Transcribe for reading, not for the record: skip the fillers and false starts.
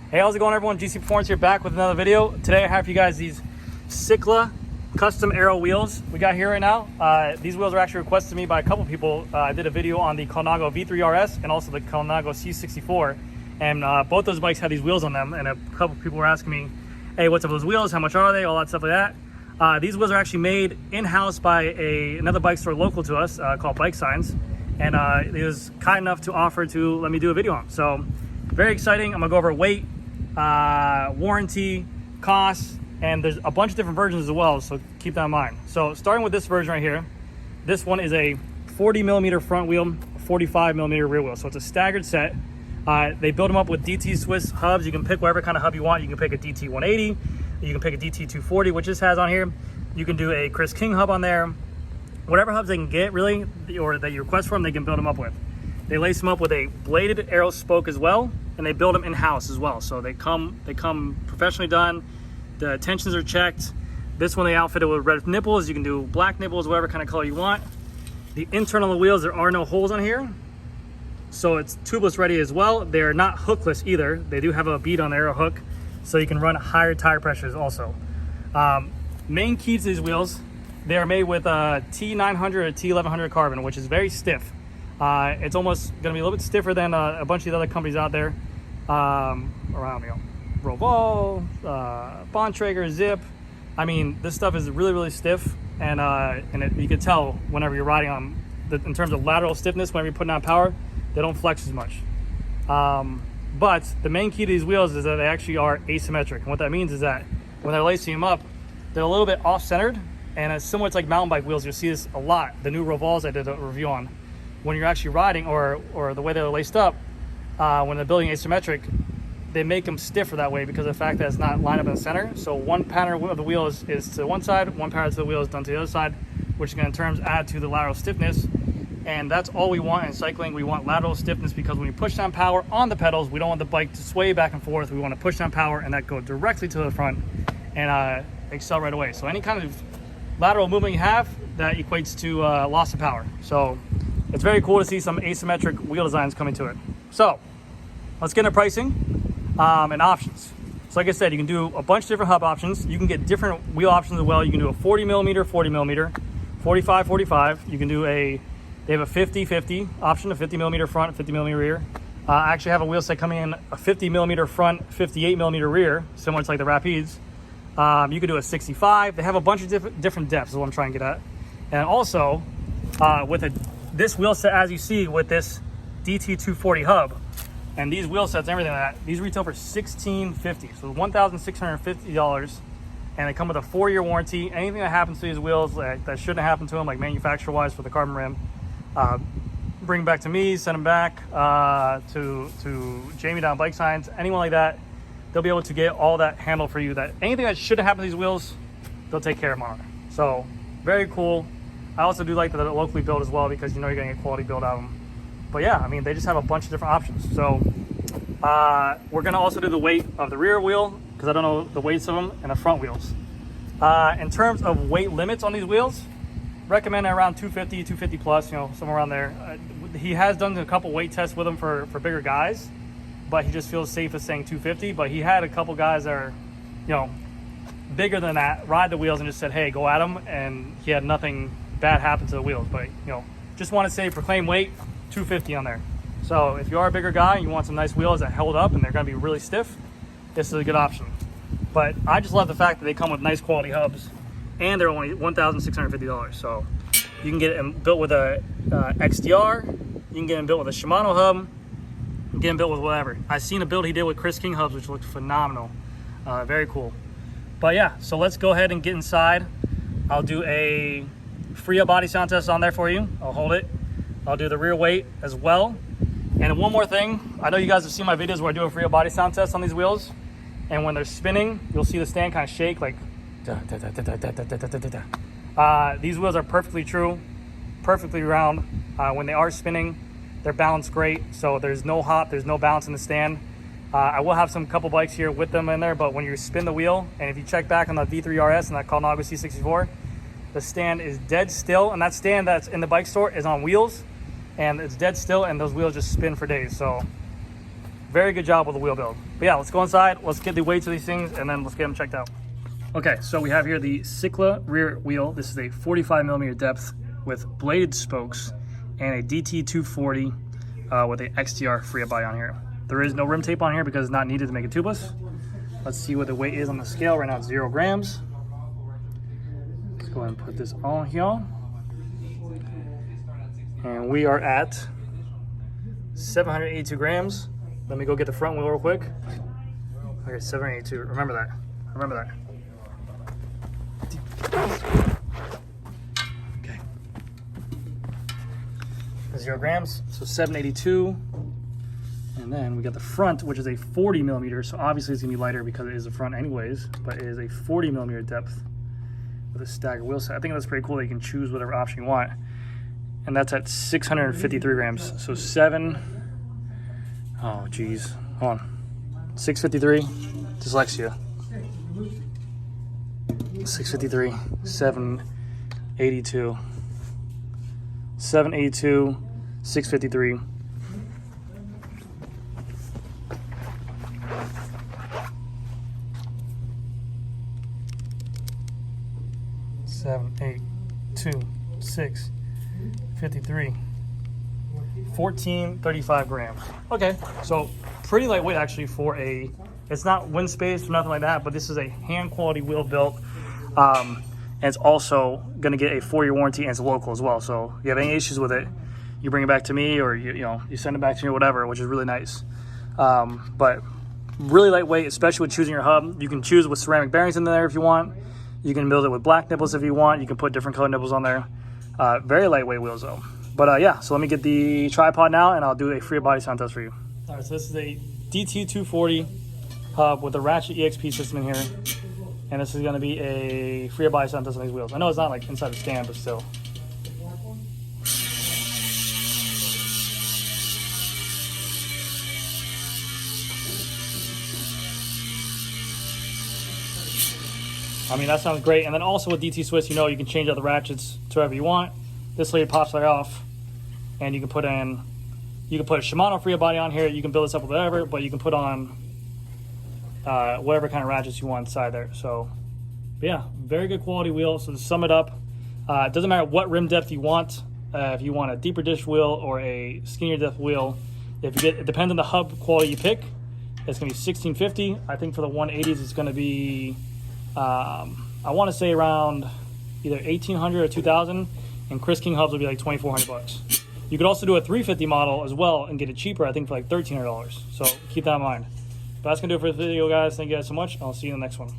Hey, how's it going, everyone? GC Performance here, back with another video. Today I have for you guys these Cicla custom aero wheels we got here right now. These wheels are actually requested to me by a couple people. I did a video on the Colnago V3 RS and also the Colnago C64, and both those bikes had these wheels on them, and a couple people were asking me, hey, what's up with those wheels, how much are they, all that stuff like that. These wheels are actually made in-house by another bike store local to us called Bike Signs, and he was kind enough to offer to let me do a video on. So very exciting. I'm gonna go over weight, warranty, costs, and there's a bunch of different versions as well, so keep that in mind. So starting with this version right here, this one is a 40 millimeter front wheel, 45 millimeter rear wheel, so it's a staggered set. They build them up with DT Swiss hubs. You can pick whatever kind of hub you want. You can pick a DT 180, you can pick a DT 240, which this has on here. You can do a Chris King hub on there. Whatever hubs they can get, really, or that you request from, they can build them up with. They lace them up with a bladed arrow spoke as well, and they build them in-house as well. So they come professionally done. The tensions are checked. This one they outfitted with red nipples. You can do black nipples, whatever kind of color you want. The internal of the wheels, there are no holes on here, so it's tubeless ready as well. They're not hookless either. They do have a bead on the arrow hook, so you can run higher tire pressures also. Main key to these wheels, they are made with a T900 or T1100 carbon, which is very stiff. It's almost going to be a little bit stiffer than a bunch of the other companies out there around, Roval, Bontrager, Zip. I mean, this stuff is really, really stiff, and you can tell whenever you're riding on, in terms of lateral stiffness, whenever you're putting on power, they don't flex as much. But the main key to these wheels is that they actually are asymmetric. And what that means is that when they're lacing them up, they're a little bit off-centered, and it's similar to like mountain bike wheels. You'll see this a lot. The new Rovals I did a review on. When you're actually riding, or the way they're laced up, when they're building asymmetric, they make them stiffer that way because of the fact that it's not lined up in the center. So one pattern of the wheel is to one side, one pattern to the wheel is done to the other side, which is going to in terms add to the lateral stiffness. And that's all we want in cycling. We want lateral stiffness because when you push down power on the pedals, we don't want the bike to sway back and forth. We want to push down power and that go directly to the front and excel right away. So any kind of lateral movement you have, that equates to loss of power. So it's very cool to see some asymmetric wheel designs coming to it. So let's get into pricing and options. So like I said, you can do a bunch of different hub options. You can get different wheel options as well. You can do a 40 millimeter, 45, 45. You can do they have a 50-50 option, a 50 millimeter front, 50 millimeter rear. I actually have a wheel set coming in a 50 millimeter front, 58 millimeter rear, similar to like the Rapides. You could do a 65. They have a bunch of different depths is what I'm trying to get at. And also with this wheel set, as you see, with this DT 240 hub and these wheel sets and everything like that, these retail for $1,650, so $1,650, and they come with a 4-year warranty. Anything that happens to these wheels that shouldn't happen to them, like manufacturer wise for the carbon rim, bring back to me, send them back to Jamie down Bike Signs, anyone like that. They'll be able to get all that handled for you. That anything that shouldn't happen to these wheels, they'll take care of them on it. So very cool. I also do like that they're locally built as well, because you know you're gonna get quality build out of them. But yeah, I mean, they just have a bunch of different options. So we're gonna also do the weight of the rear wheel, because I don't know the weights of them, and the front wheels. In terms of weight limits on these wheels, recommend around 250, 250 plus, you know, somewhere around there. He has done a couple weight tests with them for bigger guys, but he just feels safe as saying 250. But he had a couple guys that are, you know, bigger than that, ride the wheels and just said, hey, go at them, and he had nothing bad happen to the wheels. But you know, just want to say proclaim weight 250 on there. So if you are a bigger guy and you want some nice wheels that hold up and they're going to be really stiff, this is a good option. But I just love the fact that they come with nice quality hubs, and they're only $1,650. So you can get them built with a XDR, you can get them built with a Shimano hub, you can get them built with whatever. I've seen a build he did with Chris King hubs, which looked phenomenal. Very cool. But yeah, so let's go ahead and get inside. I'll do a free body sound test on there for you. I'll hold it. I'll do the rear weight as well. And one more thing, I know you guys have seen my videos where I do a free body sound test on these wheels, and when they're spinning, you'll see the stand kind of shake like these wheels are perfectly true, perfectly round. When they are spinning, they're balanced great, so there's no hop, there's no bounce in the stand. I will have some couple bikes here with them in there, but when you spin the wheel, and if you check back on the V3 RS and that Colnago C64, the stand is dead still, and that stand that's in the bike store is on wheels, and it's dead still, and those wheels just spin for days. So very good job with the wheel build. But yeah, let's go inside, let's get the weights of these things, and then let's get them checked out. Okay, so we have here the Cicla rear wheel. This is a 45mm depth with bladed spokes and a DT240 with a XTR free body on here. There is no rim tape on here because it's not needed to make it tubeless. Let's see what the weight is on the scale. Right now it's 0 grams. Let's go ahead and put this on here. And we are at 782 grams. Let me go get the front wheel real quick. Okay, 782, remember that, remember that. Okay. 0 grams, so 782. And then we got the front, which is a 40mm, so obviously it's gonna be lighter because it is the front anyways, but it is a 40mm depth with a staggered wheel set. I think that's pretty cool that you can choose whatever option you want. And that's at 653 grams, so oh geez, hold on. 653, dyslexia. 653, 782, 782, 653. Seven, 8, 2, 6, 53, 1435 grams. Okay, so pretty lightweight actually for a, it's not wind space or nothing like that, but this is a hand quality wheel built. And it's also going to get a 4-year warranty, and it's local as well. So if you have any issues with it, you bring it back to me, or you send it back to me or whatever, which is really nice. But really lightweight, especially with choosing your hub. You can choose with ceramic bearings in there if you want. You can build it with black nipples if you want. You can put different color nipples on there. Very lightweight wheels though. But yeah, so let me get the tripod now and I'll do a free body sound test for you. All right, so this is a DT240 hub with a ratchet EXP system in here. And this is gonna be a free body sound test on these wheels. I know it's not like inside the stand, but still. I mean, that sounds great. And then also with DT Swiss, you can change out the ratchets to whatever you want. This lady pops right off, and you can put a Shimano free body on here. You can build this up with whatever, but you can put on whatever kind of ratchets you want inside there. So, but yeah, very good quality wheel. So to sum it up, it doesn't matter what rim depth you want. If you want a deeper dish wheel or a skinnier depth wheel, it depends on the hub quality you pick. It's gonna be $1,650. I think for the 180s, it's gonna be I want to say around either $1,800 or $2,000, and Chris King hubs will be like $2,400. You could also do a 350 model as well and get it cheaper, I think for like $1,300. So keep that in mind. But that's gonna do it for this video, guys. Thank you guys so much. I'll see you in the next one.